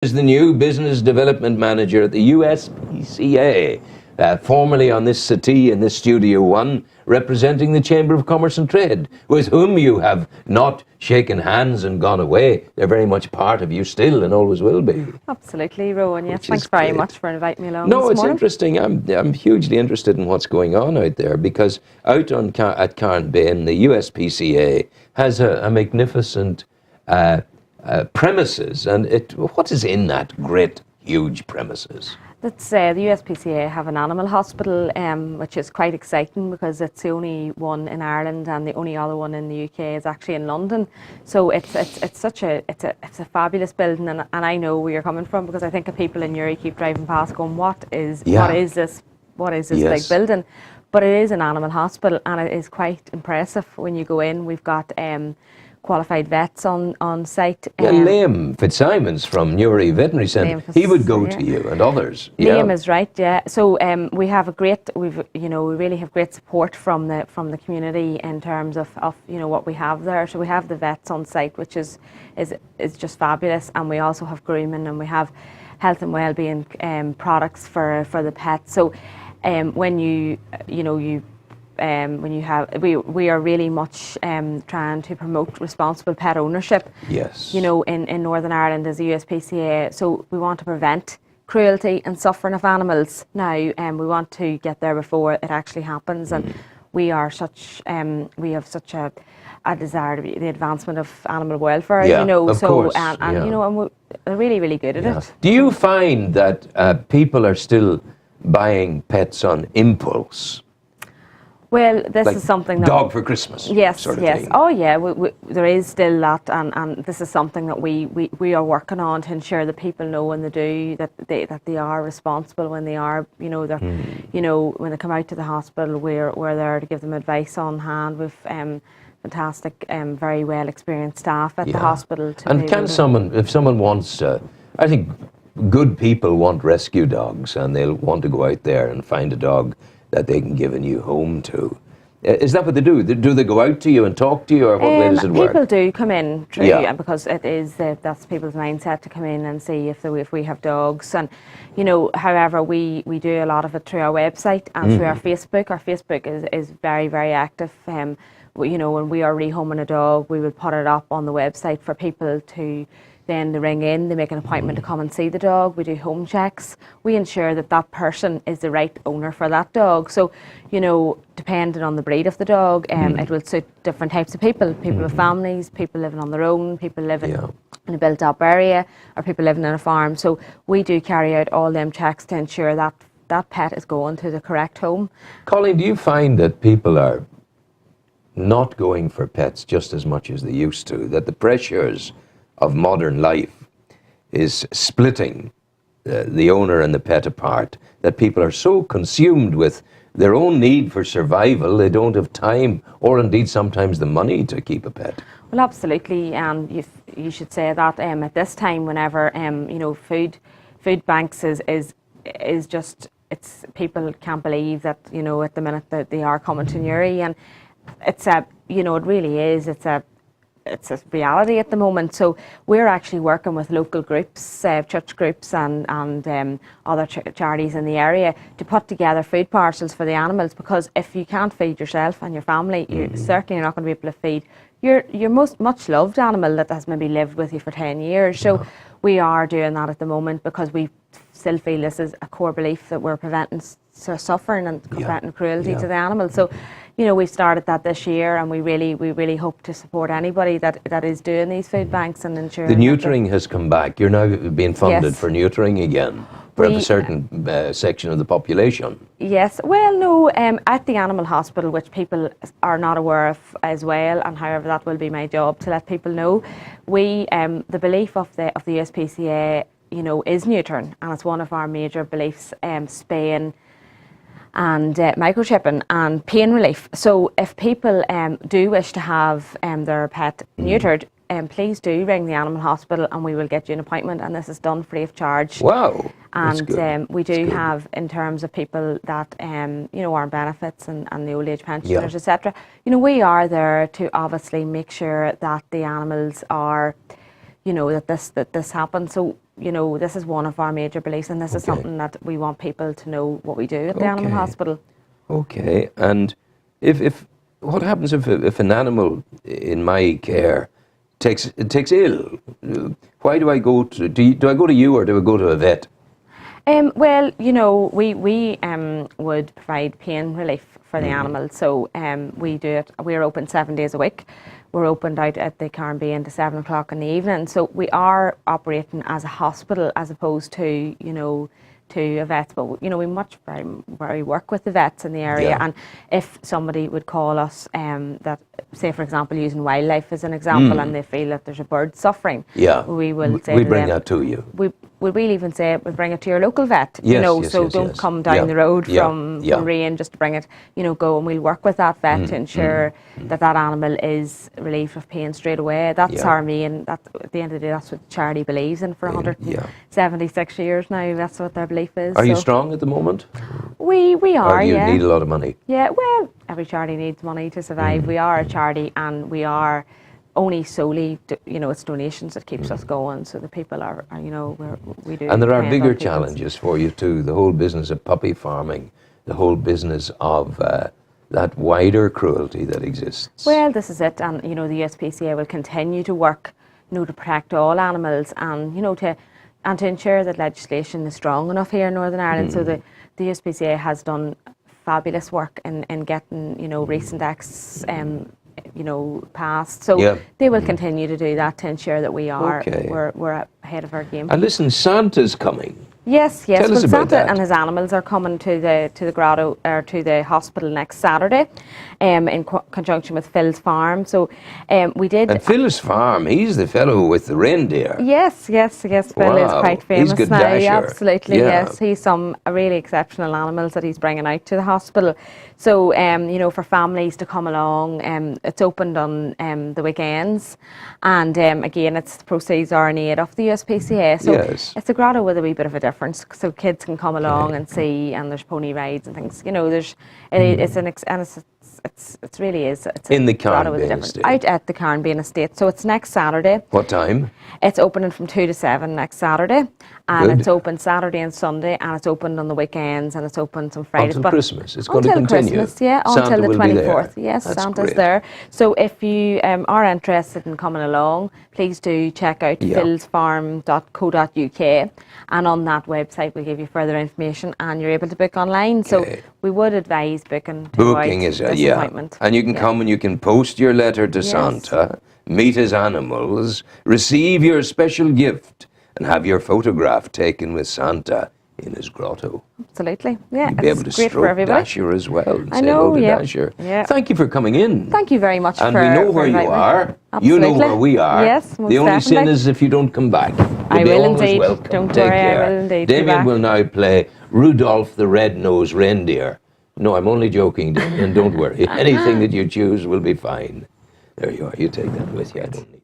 Is the new business development manager at the USPSA, formerly on this settee in this Studio One, representing the Chamber of Commerce and Trade, with whom you have not shaken hands and gone away. They're very much part of you still and always will be. Absolutely, Rowan. Yes, thanks very much for inviting me along. No, this it's morning. interesting. I'm hugely interested in what's going on out there, because out at Carnbane, the USPCA has a magnificent premises, and what is in that great, huge premises? That's the USPCA have an animal hospital, which is quite exciting because it's the only one in Ireland, and the only other one in the UK is actually in London. So it's a fabulous building, and I know where you're coming from, because I think of people in Uri keep driving past going, what is this big building? But it is an animal hospital, and it is quite impressive when you go in. We've got qualified vets on site. Liam Fitzsimons from Newry Veterinary Centre, he would go to you, and others. Liam is right, yeah. So we have we really have great support from the community in terms of what we have there. So we have the vets on site, which is just fabulous, and we also have grooming, and we have health and wellbeing products for the pets. So we are really much trying to promote responsible pet ownership. Yes. In Northern Ireland as a USPCA, so we want to prevent cruelty and suffering of animals now, and we want to get there before it actually happens. And we have such a desire to be the advancement of animal welfare. Of course. And we're really, really good at it. Do you find that people are still buying pets on impulse? Well, this is something that... Dog for Christmas. Yes, sort of yes. thing. Oh, yeah, there is still that, and this is something that we are working on to ensure that people know when they do, that they are responsible when they are, when they come out to the hospital, we're there to give them advice on hand. We've fantastic, very well experienced staff at the hospital. And if someone wants, I think good people want rescue dogs, and they'll want to go out there and find a dog that they can give a new home to. Is that what they do? Do they go out to you and talk to you, or what way does it work? People do come in, because it is that's people's mindset to come in and see if we have dogs. And however, we do a lot of it through our website and through our Facebook. Our Facebook is very, very active. When we are rehoming a dog, we will put it up on the website for people to. Then they ring in, they make an appointment to come and see the dog. We do home checks. We ensure that person is the right owner for that dog. So, depending on the breed of the dog, it will suit different types of people. People with families, people living on their own, people living in a built-up area, or people living on a farm. So we do carry out all them checks to ensure that that pet is going to the correct home. Colleen, do you find that people are not going for pets just as much as they used to, that the pressures of modern life is splitting the owner and the pet apart, that people are so consumed with their own need for survival, they don't have time, or indeed sometimes the money, to keep a pet? Well, absolutely, and you should say that at this time, whenever food banks is just, it's, people can't believe that at the minute that they are coming to Newry, and it's it really is, it's a reality at the moment. So we're actually working with local groups, church groups and other charities in the area to put together food parcels for the animals, because if you can't feed yourself and your family, you're certainly not going to be able to feed your most much loved animal that has maybe lived with you for 10 years. So we are doing that at the moment, because we still feel this is a core belief that we're preventing suffering and preventing cruelty to the animals. So we've started that this year, and we really hope to support anybody that is doing these food banks and ensure the neutering has come back. You're now being funded for neutering again for a certain section of the population. Yes. Well, no, at the animal hospital, which people are not aware of as well, and however that will be my job to let people know. We the belief of the USPCA is neutering, and it's one of our major beliefs, spaying and microchipping and pain relief. So if people do wish to have their pet neutered, please do ring the animal hospital, and we will get you an appointment, and this is done free of charge. Wow. And we do have, in terms of people that are on benefits and the old age pensioners, etc. We are there to obviously make sure that the animals are you know, that this happened. So, you know, this is one of our major beliefs, and this is something that we want people to know what we do at the animal hospital. Okay, and if what happens if an animal in my care takes ill? Why do I go to do I go to you, or do I go to a vet? Well, you know, we would provide pain relief for the animals. So we do it. We're open 7 days a week. We're opened out at the Carnby to 7 o'clock in the evening. So we are operating as a hospital as opposed to, you know, to a vet. But, you know, we very work with the vets in the area. And if somebody would call us that, say, for example, using wildlife as an example, and they feel that there's a bird suffering, we will say we to bring them, that to you. We'll even say we bring it to your local vet, yes, you know, yes, so yes, don't come down the road from Rain just to bring it, you know, go, and we'll work with that vet to ensure that animal is relieved of pain straight away. That's our main, at the end of the day, that's what charity believes in for 176 years now. That's what their belief is. Are you strong at the moment? We are, or do you need a lot of money? Yeah, well, every charity needs money to survive. We are a charity, and we are only solely, you know, it's donations that keeps us going. So the people are you know, we do. And there are bigger challenges for you too. The whole business of puppy farming, the whole business of that wider cruelty that exists. Well, this is it, and you know, the USPSA will continue to work, you know, to protect all animals, and you know, to ensure that legislation is strong enough here in Northern Ireland. So the USPSA has done fabulous work in getting, you know, recent acts you know, passed. So they will continue to do that to ensure that we are we're ahead of our game. And listen, Santa's coming. Yes. Tell us about Santa that. and his animals are coming to the grotto, or to the hospital next Saturday, in conjunction with Phil's Farm. So we did. And Phil's Farm, he's the fellow with the reindeer. Yes. Phil is quite famous he's good now. dasher. Absolutely, yes. He's some really exceptional animals that he's bringing out to the hospital. So you know, for families to come along, it's opened on the weekends, and again, the proceeds are in aid of the USPSA. So it's a grotto with a wee bit of a difference, so kids can come along and see, and there's pony rides and things. You know, it's really is. It's in the Carnby estate. Out at the Carnby estate. So it's next Saturday. What time? It's opening from 2 to 7 next Saturday, and it's open Saturday and Sunday, and it's open on the weekends, and it's open some Fridays. Until Christmas. It's going to continue. Christmas, until the 24th. Yes, that's Santa's great. There. So if you are interested in coming along, please do check out philsfarm.co.uk, and on that website we'll give you further information, and you're able to book online. So we would advise booking to avoid disappointment. And you can come and you can post your letter to Santa, meet his animals, receive your special gift, and have your photograph taken with Santa in his grotto. Absolutely, yeah. You'll be able to stroke Dasher as well. And I know, say hello to Dasher. Yeah. Thank you for coming in. Thank you very much. And we know where you are. Absolutely. You know where we are. Yes, most the only sin definitely. is if you don't come back. I will indeed. Welcome. Don't Take worry, care. I will indeed. Damien will now play Rudolph the Red-Nosed Reindeer. No, I'm only joking, Damien. Don't worry. Anything that you choose will be fine. There you are. You take that with you. I don't need